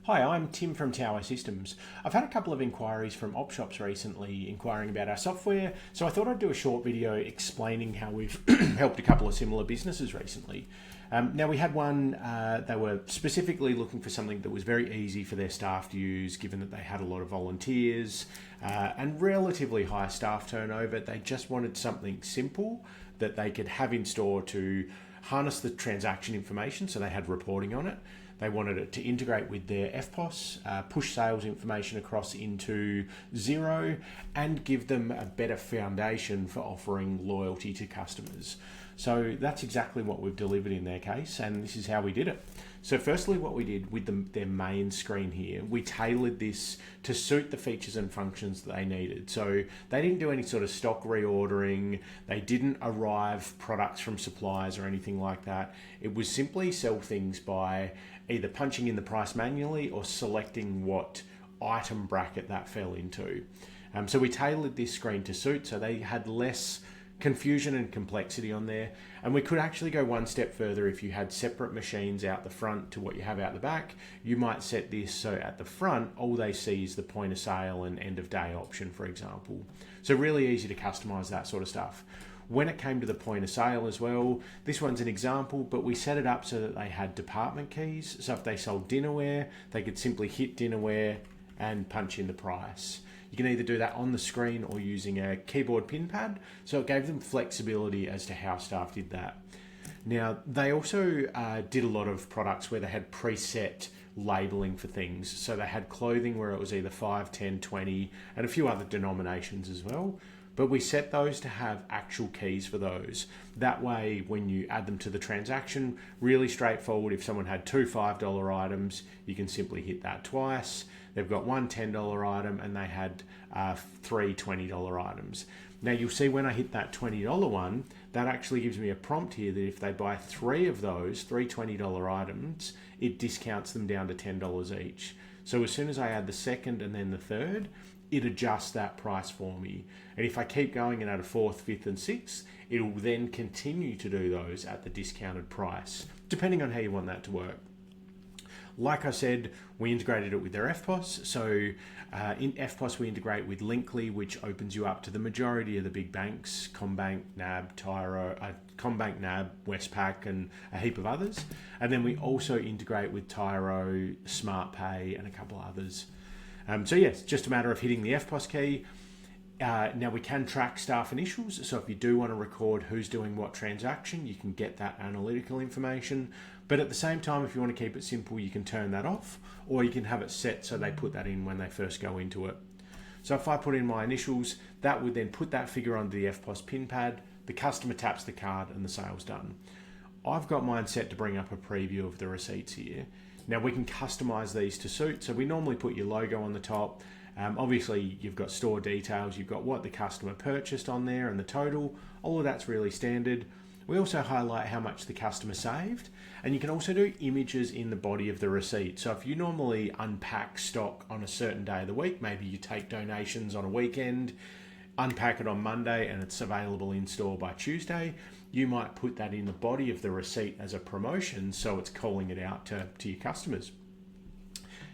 Hi, I'm Tim from Tower Systems. I've had a couple of inquiries from op shops recently inquiring about our software, so I thought I'd do a short video explaining how we've helped a couple of similar businesses recently. Now we had one, they were specifically looking for something that was very easy for their staff to use, given that they had a lot of volunteers and relatively high staff turnover. They just wanted something simple that they could have in store to harness the transaction information, so they had reporting on it. They wanted it to integrate with their FPOS, push sales information across into Xero, and give them a better foundation for offering loyalty to customers. So that's exactly what we've delivered in their case, and this is how we did it. So firstly, what we did with their main screen here, we tailored this to suit the features and functions that they needed. So they didn't do any sort of stock reordering, they didn't arrive products from suppliers or anything like that. It was simply sell things by either punching in the price manually or selecting what item bracket that fell into. So we tailored this screen to suit, so they had less confusion and complexity on there. And we could actually go one step further. If you had separate machines out the front to what you have out the back, you might set this so at the front, all they see is the point of sale and end of day option, for example. So really easy to customize that sort of stuff. When it came to the point of sale as well, this one's an example, but we set it up so that they had department keys. So if they sold dinnerware, they could simply hit dinnerware and punch in the price. You can either do that on the screen or using a keyboard pin pad. So it gave them flexibility as to how staff did that. Now, they also did a lot of products where they had preset labeling for things. So they had clothing where it was either 5, 10, 20, and a few other denominations as well. But we set those to have actual keys for those. That way, when you add them to the transaction, really straightforward. If someone had two $5 items, you can simply hit that twice. They've got one $10 item and they had three $20 items. Now you'll see when I hit that $20 one, that actually gives me a prompt here that if they buy three of those, three $20 items, it discounts them down to $10 each. So as soon as I add the second and then the third, it adjusts that price for me. And if I keep going and add a fourth, fifth, and sixth, it will then continue to do those at the discounted price, depending on how you want that to work. Like I said, we integrated it with their FPOS. So in FPOS, we integrate with Linkly, which opens you up to the majority of the big banks, CommBank, NAB, CommBank, NAB, Westpac, and a heap of others. And then we also integrate with Tyro, SmartPay, and a couple of others. So yes, just a matter of hitting the FPOS key. Now we can track staff initials, so if you do want to record who's doing what transaction, you can get that analytical information. But at the same time, if you want to keep it simple, you can turn that off, or you can have it set so they put that in when they first go into it. So if I put in my initials, that would then put that figure onto the FPOS pin pad, the customer taps the card and the sale's done. I've got mine set to bring up a preview of the receipts here. Now we can customize these to suit. So we normally put your logo on the top. Obviously you've got store details, you've got what the customer purchased on there and the total. All of that's really standard. We also highlight how much the customer saved, and you can also do images in the body of the receipt. So if you normally unpack stock on a certain day of the week, maybe you take donations on a weekend, unpack it on Monday and it's available in store by Tuesday, you might put that in the body of the receipt as a promotion, so it's calling it out to your customers.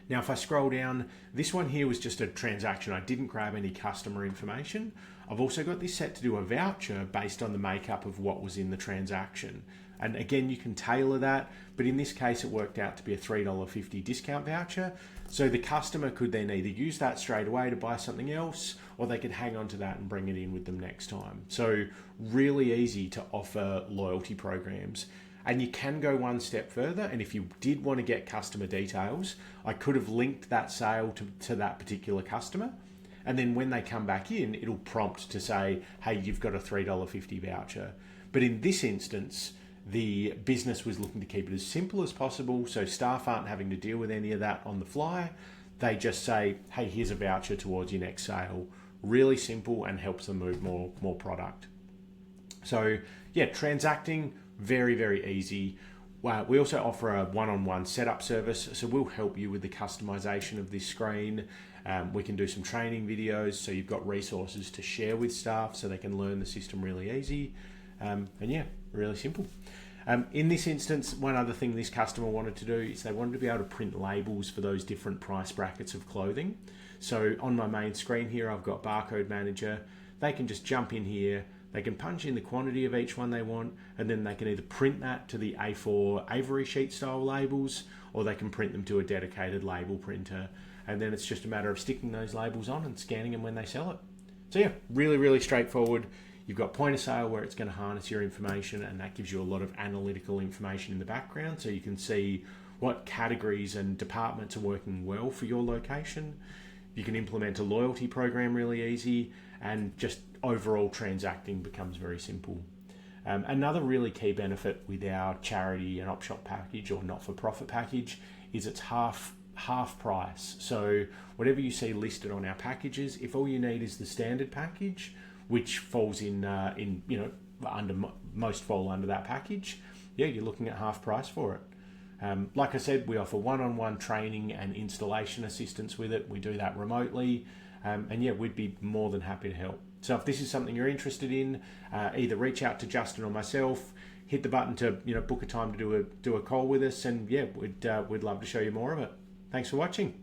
Now, if I scroll down, this one here was just a transaction. I didn't grab any customer information. I've also got this set to do a voucher based on the makeup of what was in the transaction. And again, you can tailor that, but in this case, it worked out to be a $3.50 discount voucher. So the customer could then either use that straight away to buy something else, or they could hang on to that and bring it in with them next time. So really easy to offer loyalty programs. And you can go one step further. And if you did want to get customer details, I could have linked that sale to that particular customer. And then when they come back in, it'll prompt to say, hey, you've got a $3.50 voucher. But in this instance, the business was looking to keep it as simple as possible, so staff aren't having to deal with any of that on the fly. They just say, hey, here's a voucher towards your next sale. Really simple and helps them move more product. So yeah, transacting, very, very easy. We also offer a one-on-one setup service, so we'll help you with the customization of this screen. We can do some training videos, so you've got resources to share with staff so they can learn the system really easy. And yeah, really simple. In this instance, one other thing this customer wanted to do is they wanted to be able to print labels for those different price brackets of clothing. So on my main screen here, I've got Barcode Manager. They can just jump in here, they can punch in the quantity of each one they want, and then they can either print that to the A4 Avery sheet style labels, or they can print them to a dedicated label printer. And then it's just a matter of sticking those labels on and scanning them when they sell it. So yeah, really, really straightforward. You've got point of sale where it's going to harness your information, and that gives you a lot of analytical information in the background, so you can see what categories and departments are working well for your location. You can implement a loyalty program really easy, and just overall transacting becomes very simple. Another really key benefit with our charity and op shop package or not-for-profit package is it's half price. So whatever you see listed on our packages, if all you need is the standard package, which falls in most fall under that package, yeah, you're looking at half price for it. Like I said, we offer one-on-one training and installation assistance with it. We do that remotely, and yeah, we'd be more than happy to help. So if this is something you're interested in, either reach out to Justin or myself, hit the button to book a time to do a call with us, and yeah, we'd love to show you more of it. Thanks for watching.